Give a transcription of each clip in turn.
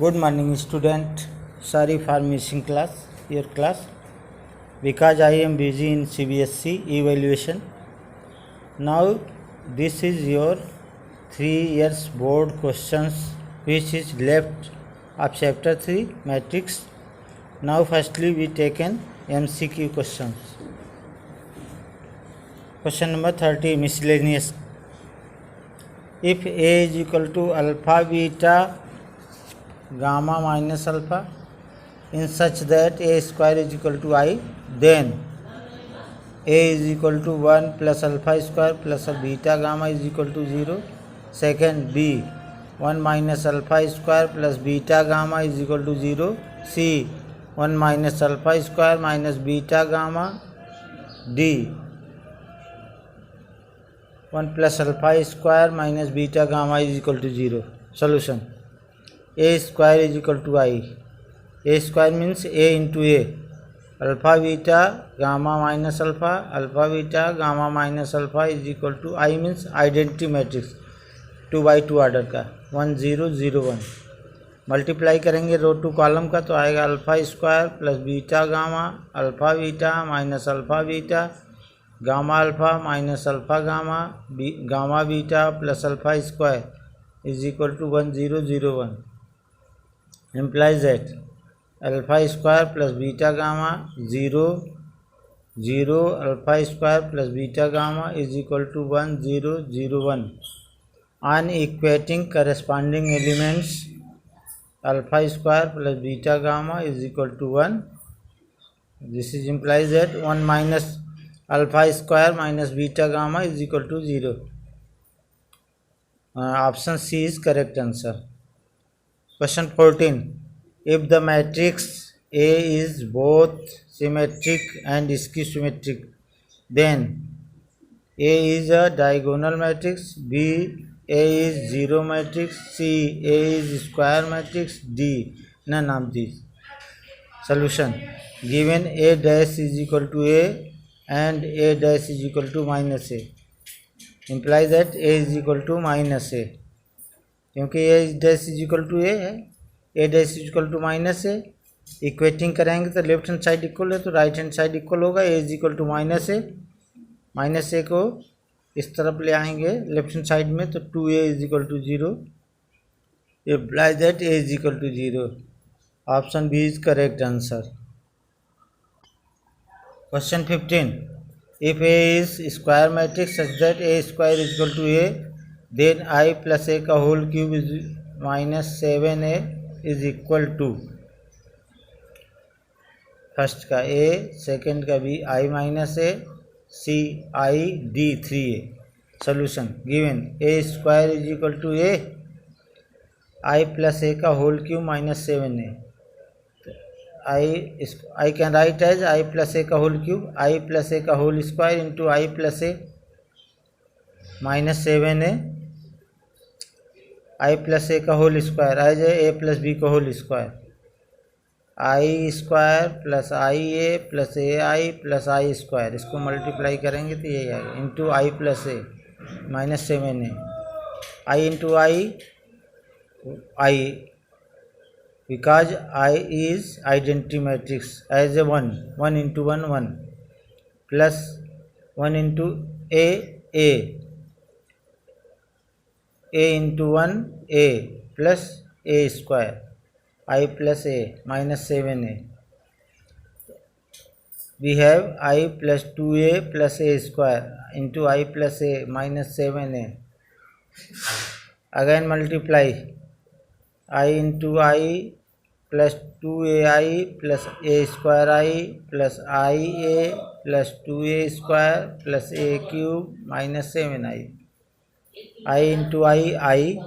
Good morning, student. Sorry for missing your class, because I am busy in CBSE evaluation. Now, this is your 3 years board questions, which is left of chapter 3 matrix. Now, firstly, we take an MCQ questions. Question number 30, miscellaneous. If A is equal to alpha, beta, gamma minus alpha in such that a square is equal to I, then a is equal to 1 plus alpha square plus beta gamma is equal to 0. Second, B, 1 minus alpha square plus beta gamma is equal to 0. C, 1 minus alpha square minus beta gamma. D, 1 plus alpha square minus beta gamma is equal to 0. Solution. A square is equal to I. A square means A into A. Alpha beta gamma minus alpha. Alpha beta gamma minus alpha is equal to I means identity matrix 2 by 2 order का 1 0 0 1. Multiply करेंगे रो two column का तो आएगा alpha square plus beta gamma alpha beta minus alpha beta gamma alpha minus alpha gamma gamma beta plus alpha square is equal to 1 0 0 1. implies that alpha square plus beta gamma 0 0 alpha square plus beta gamma is equal to 1 0 0 1. On equating corresponding elements, alpha square plus beta gamma is equal to 1. This is implies that 1 minus alpha square minus beta gamma is equal to 0. Option C is correct answer. Question 14. If the matrix A is both symmetric and skew-symmetric, then A is a diagonal matrix, B A is zero matrix, C A is square matrix, D none of these. Solution. Given A dash is equal to A and A dash is equal to minus A, implies that A is equal to minus A. क्योंकि A dash is equal to A है, A dash is equal to minus A. Equating कराएंगे तो left hand side equal है तो right hand side equal होगा. A is equal to minus A. Minus A को इस तरफ ले आएंगे लेफ्ट हैंड साइड में तो 2a is equal to 0. Implies that A is equal to 0. Option B is correct answer. Question 15. If A is square matrix such that A square is equal to A, then I plus a का whole cube is minus 7a is equal to first का a, second का b i minus a, c i d 3a. Solution. Given a square is equal to a, i plus a का whole cube minus 7a. I can write as i plus a का whole cube, i plus a का whole square into i plus a minus 7a. I plus A का whole square आ जाए A plus B का whole square, I square plus I A plus A I plus I square. इसको multiply करेंगे तो ये आएगा into I plus A minus 7a. I into I because I is identity matrix as A 1 1 into 1 1 plus 1 into A into 1 a plus a square i plus a minus 7a. We have i plus 2a plus a square into i plus a minus 7a. Again multiply i into i plus 2ai plus a square i plus ia plus 2a square plus a cube minus 7i. I into I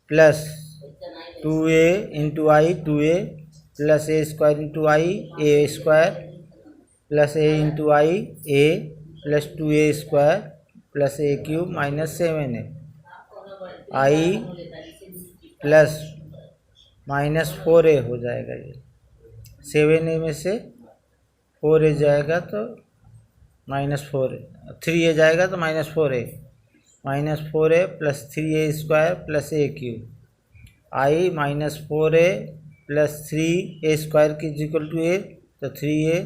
plus 2a into I 2a plus a square into I a square plus a into I a plus 2a square plus a cube minus 7a. I plus minus 4a हो जाएगा. ये 7a में से 4a जाएगा तो minus 4a, 3a जाएगा तो minus 4a. Minus 4a plus 3a square plus a cube I minus 4a plus 3a² की इज इक्वल टू ए, तो 3a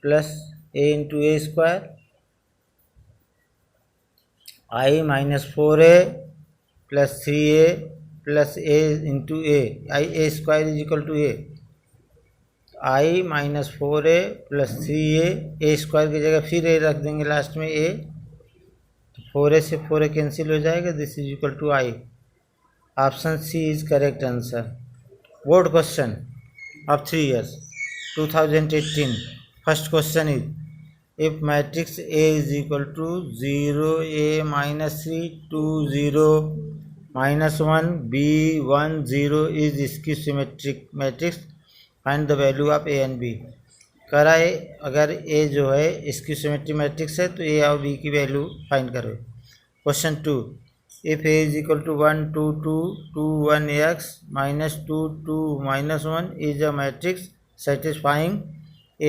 plus a into A square, I minus 4a plus 3a plus a into A, I A square is equal to A, I minus 4a plus 3a, A square की जगह फिर a रख देंगे last में a, तो 4a से 4a cancel हो जाएगा, this is equal to I. Option C is correct answer. Board question of 3 years 2018, first question is, if matrix A is equal to 0 A minus 3 2 0 minus 1 B 1 0 is skew symmetric matrix, find the value of A and B। कह रहा है अगर A जो है skew symmetric matrix है तो A और B की वैल्यू फाइंड करो। Question 2, if A is equal to 1 2 2 2 1 x minus 2 2 minus 1 is a matrix satisfying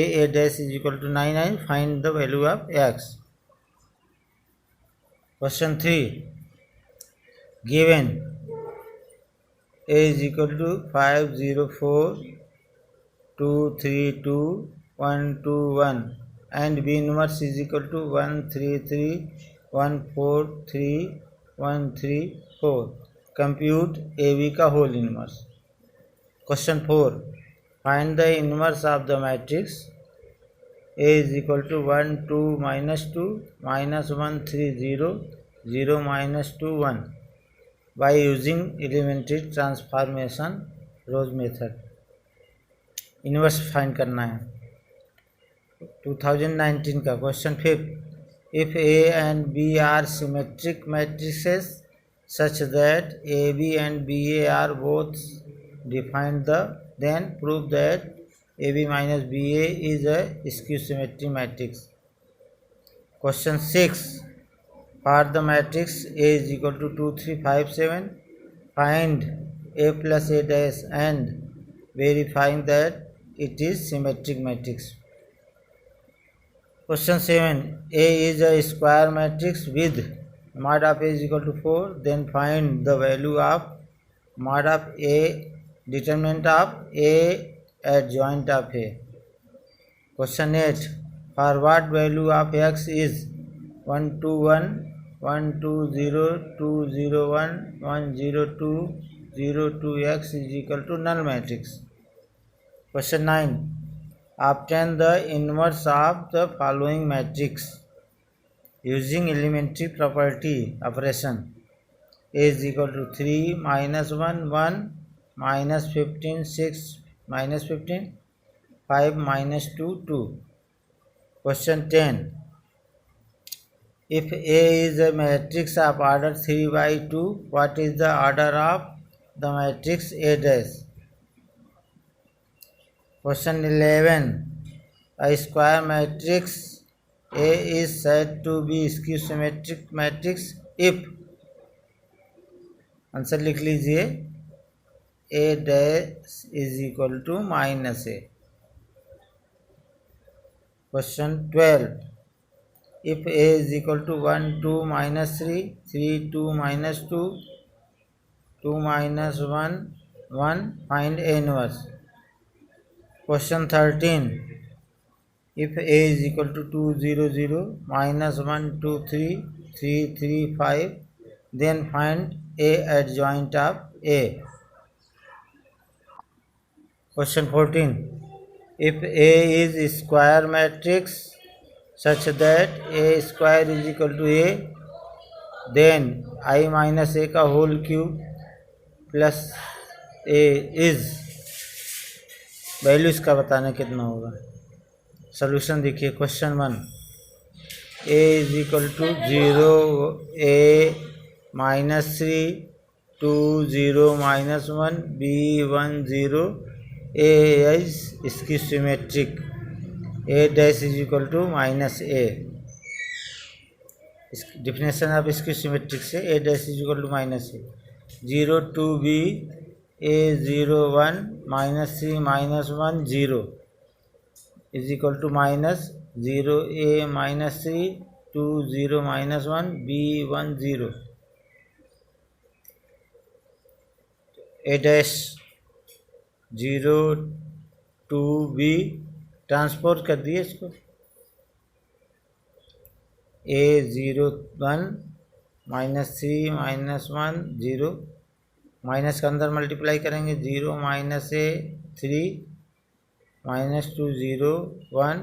A dash is equal to 9 9, find the value of x। Question 3, given A is equal to 5 0 4 2 3 2 1 2 1 and B inverse is equal to 1 3 3 1 4 3 1 3 4, compute A B का whole inverse. Question 4, find the inverse of the matrix A is equal to 1 2 minus 2 minus 1 3 0 0 minus 2 1 by using elementary transformation rows method. Inverse find करना है 2019 का। Question 5, if A and B are symmetric matrices such that AB and BA are both defined, then prove that AB minus BA is a skew symmetric matrix। Question 6, for the matrix A is equal to 2 3 5 7, find A plus A dash and verifying that it is symmetric matrix। Question 7, A is a square matrix with mod of A is equal to 4, then find the value of mod of A, determinant of A adjoint of A। Question 8, for what value of x is 1 2 1 1 2 0 2 0 1 1 0 2 0 2 x is equal to null matrix। Question 9, obtain the inverse of the following matrix using elementary property operation। A is equal to 3 minus 1 1 minus 15 6 minus 15 5 minus 2 2। Question 10, if A is a matrix of order 3 by 2, what is the order of the matrix A dash? Question 11, a square matrix A is said to be skew symmetric matrix if, answer लिख लीजिए, A dash is equal to minus A। Question 12, if A is equal to 1 2 minus 3 3 2 minus 2 2 minus 1 1, find A inverse। Question 13, if A is equal to 2 0 0 minus 1 2 3 3 3 5, then find A adjoint of A। Question 14, if A is a square matrix such that A square is equal to A, then I minus A का whole cube plus A is, value इसका बताना कितना होगा। Solution देखिए। Question 1, A is equal to 0 A minus 3 2 0 minus 1 B 1 0, A is skew symmetric, A dash is equal to minus A। Definition of skew symmetric से A dash is equal to minus A। 0 2 B A 0 1 minus 3 minus 1 0 is equal to minus 0 A minus 3 2 0 minus 1 B 1 0। A dash 0 to B transpose कर दिए इसको, ए 0 1 -3 -1 0, minus के अंदर multiply करेंगे 0 -a 3 -2 0 1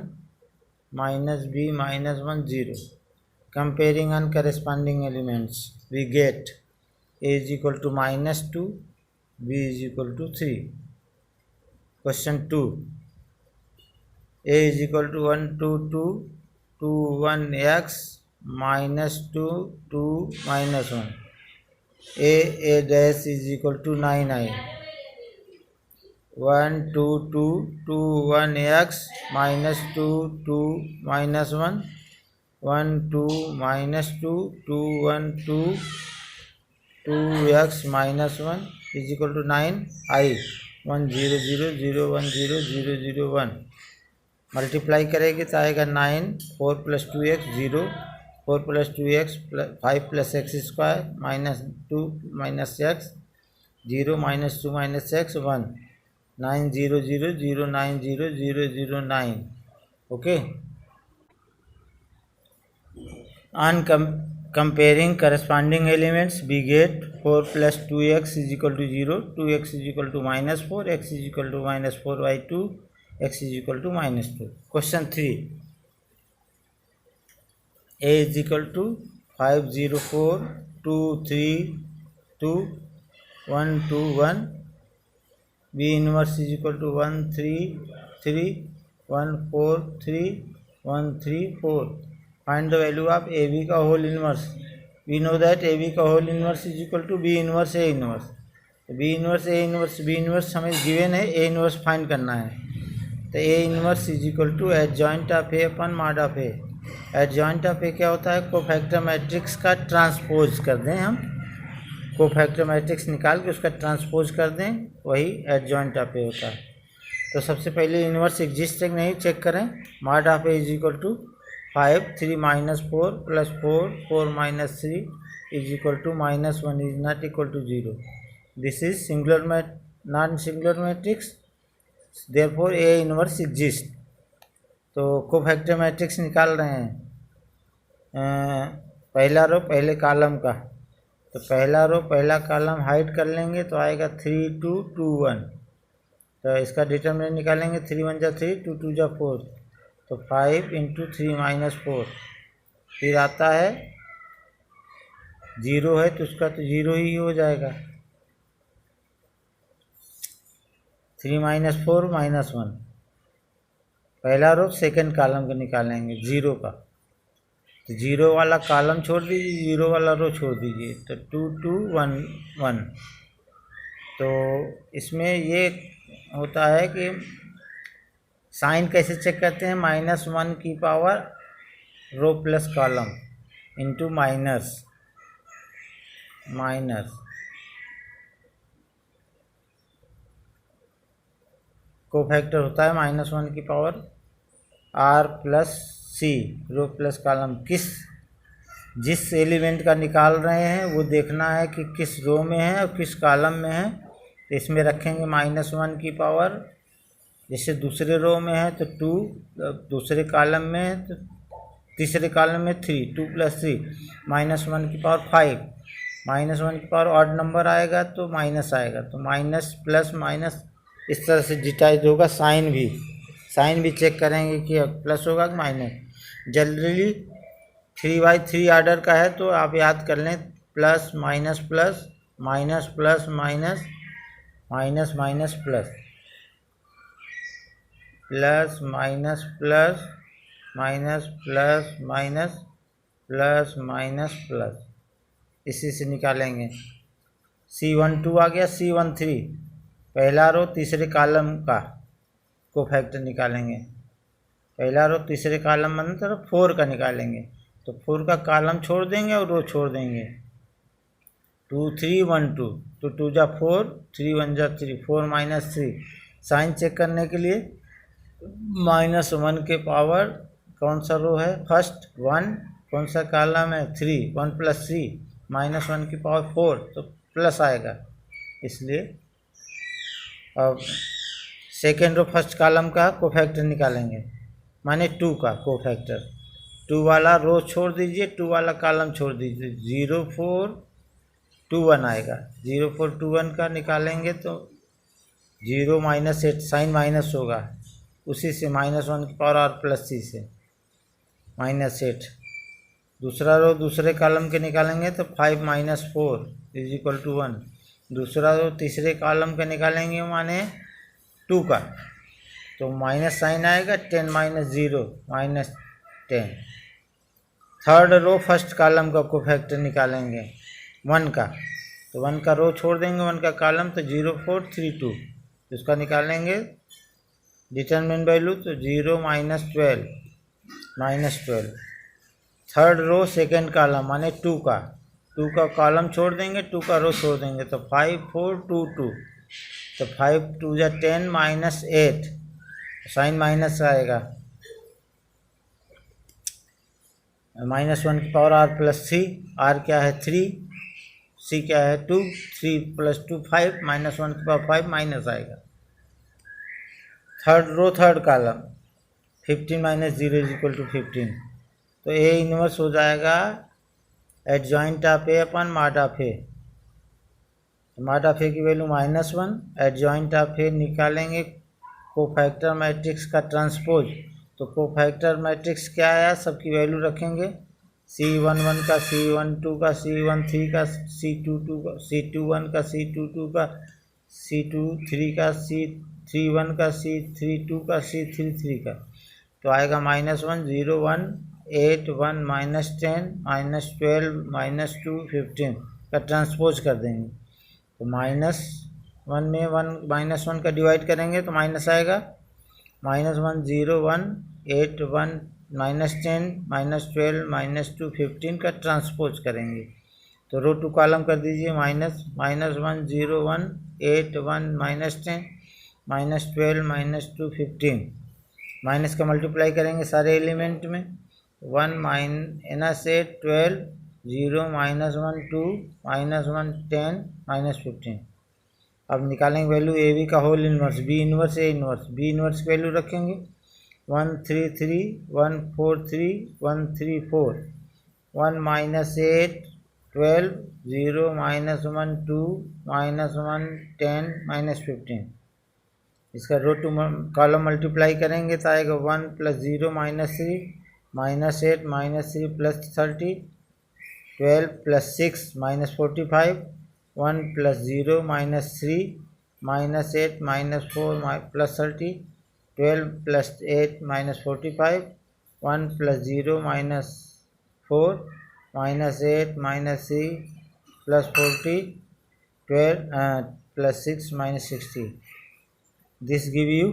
-b -1 0. Comparing and corresponding elements, we get a is equal to -2, b is equal to 3. Question 2. A is equal to 1 2 2 2 1 x -2 2 -1. A dash is equal to 9i. 1 2 2 2 1 x -2 2 -1 1 2 -2 2 1 2 2 x -1 is equal to 9i. 1 0 0 0 1 0 0 0 1. Multiply करेंगे तो आएगा 9 4 + 2x 0 4 + 2x 5 + x square -2 -x 0 -2 -x 1 9 0 0 0 9 0 0 0 9. Okay. On comparing corresponding elements, we get 4 + 2x is equal to 0, 2x is equal to -4, x is equal to -4/2, x is equal to -2. Question 3. A is equal to 5 0 4 2 3 2 1 2 1. B inverse is equal to 1 3 3 1 4 3 1 3 4. Find the value of AB का whole inverse. We know that AB का whole inverse is equal to B inverse A inverse. B inverse A inverse B inverse हमें given है, A inverse find करना है. तो A inverse is equal to adjoint of A upon mod of A. Adjoint of A क्या होता है? Cofactor matrix का transpose कर दें, हम कोफैक्टर मैट्रिक्स निकाल के उसका ट्रांसपोज कर दें, वही एडजॉइंट ऑफ ए होता है. तो सबसे पहले इन्वर्स एग्जिस्ट है नहीं चेक करें. Mod of A is equal to 5 3 -4 + 4 4 -3 is equal to -1 is not equal to 0. This is singular non singular matrix, therefore A inverse exist. तो कोफैक्टर मैट्रिक्स निकाल रहे हैं. पहला रो पहले कॉलम का, तो पहला रो पहला कॉलम हाइड कर लेंगे तो आएगा 3 2 2 1. तो इसका डिटरमिनेंट निकालेंगे 3 1 जा 3 2 2 जा 4, तो 5 × 3 -4. फिर आता है 0 है तो उसका तो 0 ही हो जाएगा. 3 -4 -1. पहला रो सेकंड कॉलम का निकालेंगे 0 का, तो 0 वाला कॉलम छोड़ दीजिए, 0 वाला रो छोड़ दीजिए, तो 2 2 1 1. तो इसमें ये होता है कि साइन कैसे चेक करते हैं? -1 की power row plus column into minus cofactor होता है -1 की power r + c row plus column. जिस एलिमेंट का निकाल रहे हैं वो देखना है कि किस रो में है और किस कॉलम में है. तो इसमें रखेंगे -1 की पावर, जैसे दूसरे रो में है तो 2, दूसरे कॉलम में है तो तीसरे कॉलम में 3 2 + 3 -1 की पावर 5. -1 की पावर ऑड नंबर आएगा तो माइनस आएगा, तो माइनस प्लस माइनस इस तरह से डिटाइज होगा. साइन भी चेक करेंगे कि प्लस होगा कि माइनस. जनरली 3/3 आर्डर का है तो आप याद कर लें plus minus plus minus plus minus minus minus plus plus minus plus minus plus minus plus minus plus. इसी से निकालेंगे. C12 आ गया. C13 पहला रो तीसरे कॉलम का कोफैक्टर निकालेंगे. पहला रो तीसरे कॉलम मतलब 4 का निकालेंगे, तो 4 का कॉलम छोड़ देंगे और रो छोड़ देंगे. 2 3 1 2, तो 2 जा 4 3 1 जा 3 4 -3. साइन चेक करने के लिए -1 के पावर कौन सा रो है? फर्स्ट 1. कौन सा कॉलम है? 3. 1 + 3 -1 की पावर 4, तो प्लस आएगा, इसलिए अब सेकेंड रो फर्स्ट कॉलम का कोफैक्टर निकालेंगे, माने 2 का कोफैक्टर। 2 वाला रो छोड़ दीजिए, 2 वाला कॉलम छोड़ दीजिए, 0 4 2 1 आएगा। 0 4 2 1 का निकालेंगे तो 0 -8 साइन माइनस होगा, उसी से -1 की पावर आर प्लस सी से -8। दूसरा रो दूसरे कॉलम के निकालेंगे तो 5 - 4 = 1। दूसरा रो तीसरे कॉलम के निकालेंगे माने 2 का, तो माइनस साइन आएगा, 10 - 0 -10। थर्ड रो फर्स्ट कॉलम का कोफैक्टर निकालेंगे 1 का, तो 1 का रो छोड़ देंगे, 1 का कॉलम, तो 0 4 3 2, उसका निकालेंगे डिटरमिनेंट वैल्यू, तो 0 -12। थर्ड रो सेकेंड कॉलम माने 2 का कॉलम छोड़ देंगे, 2 का रो छोड़ देंगे, तो 5 4 2 2, तो 5 2 या 10 -8 साइन माइनस आएगा, -1 की power R plus C. R क्या है 3, सी क्या है 2, 3 + 2 5, -1 की पावर 5 माइनस आएगा। थर्ड रो थर्ड कॉलम 15 - 0 = 15, तो ए इनवर्स हो जाएगा adjoint of A upon mod of A. Mod of A की वैल्यू -1, एडजॉइंट ऑफ ए निकालेंगे कोफैक्टर मैट्रिक्स का ट्रांसपोज, तो कोफैक्टर मैट्रिक्स क्या आया, सबकी वैल्यू रखेंगे, C11 का, C12 का, C13 का, C22 का, C21 का, C22 का, C23 का, C31 का, C32 का, C33 का, तो आएगा -1 0 1 8 1 -10 -12 -2 15 का ट्रांसपोज कर देंगे, तो -1 में 1 का डिवाइड करेंगे तो माइनस आएगा, -1 0 1 8 1 -10 -12 -2 15 का ट्रांसपोज करेंगे, तो रो टू कॉलम कर दीजिए, -1 0 1 8 1 -10 -12 -2 15, माइनस का मल्टीप्लाई करेंगे सारे एलिमेंट में, 1 -8 12 0 -1 2 -1 10 -15। अब निकालेंगे वैल्यू ए बी का whole inverse, B inverse A inverse, B inverse की वैल्यू रखेंगे 1 3 3 1 4 3 1 3 4, 1 -8 12 0 -1 2 -1 10 -15। इसका रो टू कॉलम मल्टीप्लाई करेंगे तो आएगा 1 + 0 -3 -8 -3 + 30 12 + 6 -45 1 + 0 -3 -8 -4 + 30 12 + 8 -45 1 + 0 -4 -8 -3 + 40 12 + 6 -60. This give you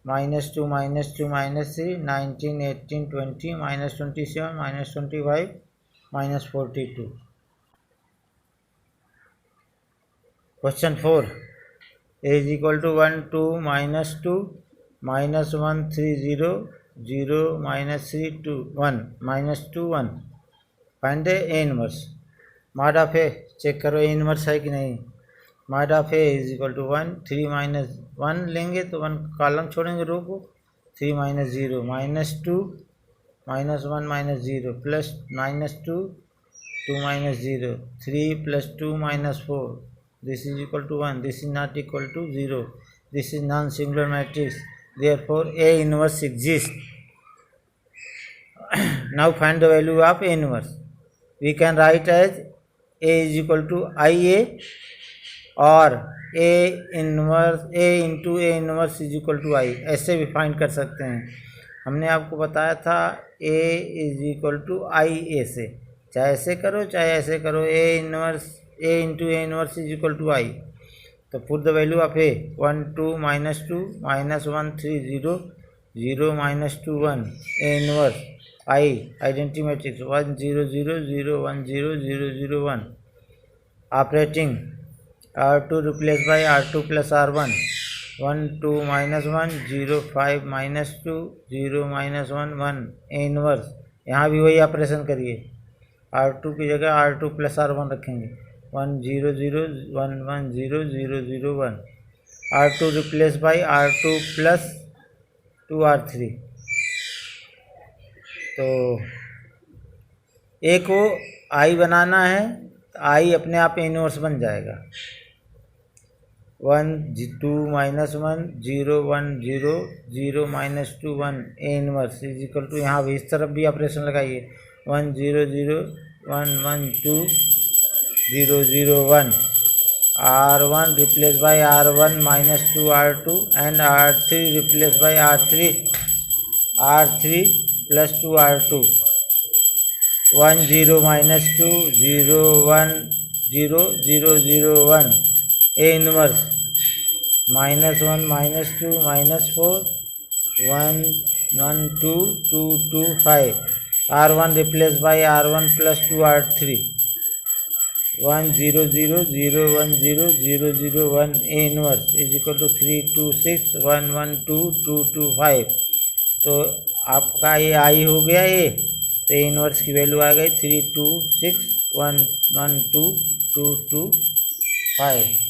-2 -2 -3 19 18 20 -27 -25 -42. Question 4. A is equal to 1 2 -2 -1 3 0 0 -3 2 1 -2 1. Find A inverse. Mod of A check करो A inverse है कि नहीं। mod of A is equal to 1 3 - 1 लेंगे तो 1 कॉलम छोड़ेंगे रो को, 3 - 0 -2 -1 -0 plus -2 2 -0 3 + 2 -4, this is equal to 1, this is not equal to 0, this is non-singular matrix, therefore A inverse exists. Now find the value of A inverse. We can write as A is equal to IA और A into A inverse is equal to I, ऐसे भी find कर सकते हैं। हमने आपको बताया था A is equal to IA से, चाहे ऐसे करो चाहे ऐसे करो, A into A inverse is equal to I। तो put the value of A 1 2 -2 -1 3 0 0 -2 1 A inverse I identity matrix 1 0 0 0 1 0 0 0 1 operating R2 replaced by R2 plus R1 1 2 -1 0 5 -2 0 -1 1 A inverse, यहाँ भी वही ऑपरेशन करिए, R2 की जगह R2 plus R1 रखेंगे, 1 0 0 1 1 0 0 0 1 R2 replace by R2 plus 2R3। तो ए को आई बनाना है, आई अपने आप इनवर्स बन जाएगा। 1 2 -1 0 1 0 0 -2 1 A inverse is equal to, यहाँ भी इस तरफ भी ऑपरेशन लगाइए। 1 0 0 1 1 2 0 0 1 R1 replace by R1 -2 R2 and R3 replace by R3 plus 2 R2। 1 0 -2 0 1 0 0 0 1 A inverse -1 -2 -4 1 1 2 2 2 5 R1 replace by R1 plus 2 R3। 1 0 0 0 1 0 0 0 1 A inverse is equal to 3 2 6 1 1 2 2 2 5। तो आपका ये आई हो गया ए, तो ए इनवर्स की वैल्यू आ गई 3 2 6 1 1 2 2 2 5।